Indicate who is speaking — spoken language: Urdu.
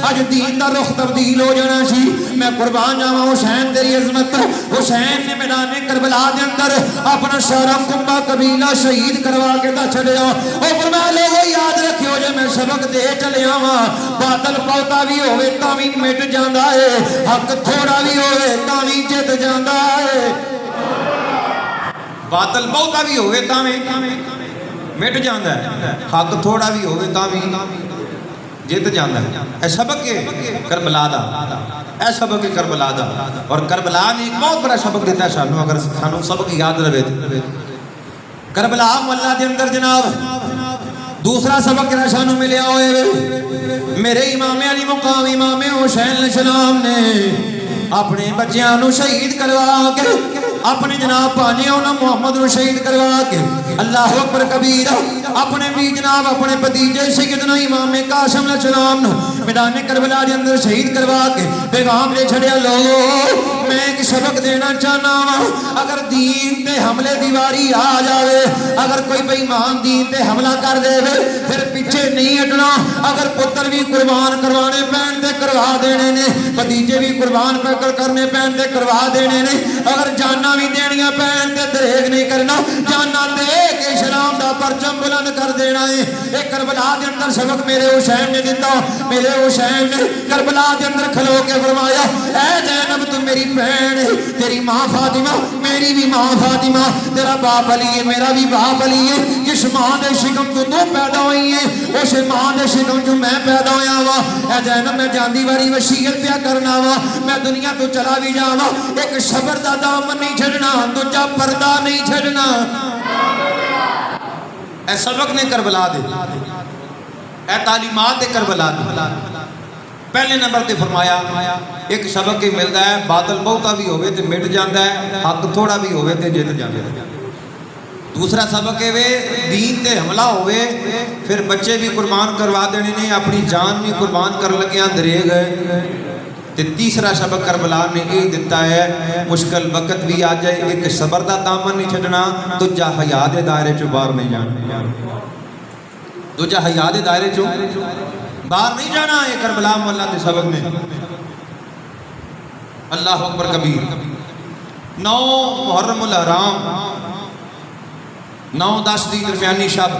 Speaker 1: اج دین دا رخ تبدیل ہو جانا سی میں قربان جاواں حسین تیری عظمت حسین نے میدان کربلا دے اندر اپنا سارا کنبہ قبیلہ شہید کروا کے دا چھڑیا او فرمایا لوگو یاد رکھیو جے میں سبق دے چلیا وا باطل بہتا بھی ہوئے تاں وی مٹ جاندا ہے حق تھوڑا بھی ہوئے تاں وی جت جاندا ہے باطل بہتا بھی ہوئے تاں وی مٹ جاندا ہے حق تھوڑا بھی ہوئے تاں وی جت جاندا ہے اے سبق ہے کربلا دا اے سبق ہے کربلا دا اور کربلا نے ایک بہت بڑا سبق دیتا ہے سانو اگر سانو سبق یاد رہے کربلا محلہ دے اندر جناب دوسرا سبق کیا سانو ملیا ہوئے میرے امام علی مقام امام حسین علیہ السلام نے اپنے بچیاں نو شہید کروا کے اپنے جناب پانیوں نو محمد نو شہید کروا کے اللہ اکبر کبیر اپنے بھی جناب اپنے بھتیجے سیدنا امام قاسم علیہ السلام نو میدان کربلا دے اندر شہید کروا کے پیغام لے چھڑیا لوگو میں ایک سبق دینا چاہنا ہوں اگر دین تے حملے دیواری آ جاوے اگر کوئی بے ایمان دین تے حملہ کر دے پھر پیچھے نہیں ہٹنا اگر پتر بھی قربان کروانے پین تے کروا دینے نے بھتیجے بھی قربان کرنے پین تے کروا دینے نے اگر جانا بھی دینیاں پین تے دریغ نہیں کرنا جانا دے کے اسلام دا پرچم بلند کر دینا ہے ایک کربلا دے اندر سبق میرے حسین نے دیتا میرے حسین نے کربلا دے اندر کھلو کے فرمایا اے زینب تو میری بہن ہے تیری ماں فاطمہ میری بھی ماں فاطمہ تیرا باپ علی ہے میرا بھی باپ علی ہے جس ماں دے شکم تو پیدا ہوئی ہے اس ماں دے شکم جو میں پیدا ہویا وا اے زینب میں جاندی واری وصیت پیا کرنا وا میں دنیا تو چلا بھی جاواں ایک صبر دا دامن نہیں چھڑنا دوجا پردہ نہیں چھڑنا اے سبق نے کربلا دے اے تعلیمات دے کربلا دے پہلے نمبر تے فرمایا ایک سبق ہی ملتا ہے باطل بہتا بھی ہوئے تے مٹ جاندہ ہے حق تھوڑا بھی ہوئے تے جت جاندہ ہے دوسرا سبق ہے دین تے حملہ ہوئے پھر بچے بھی قربان کروا دینے نے اپنی جان بھی قربان کر لگیاں دریغ ہے تے تیسرا سبق کربلا نے یہ دیتا ہے مشکل وقت بھی آ جائے ایک صبر دا دامن نہیں چھڑنا دوجا حیا دے دائرے چو باہر نہیں جانا دوجا حیا دے دائرے چو باہر نہیں جانا یہ کربلا مولا دے سبق میں اللہ اکبر کبیر 9 محرم الحرام 9-10 دی درمیانی شب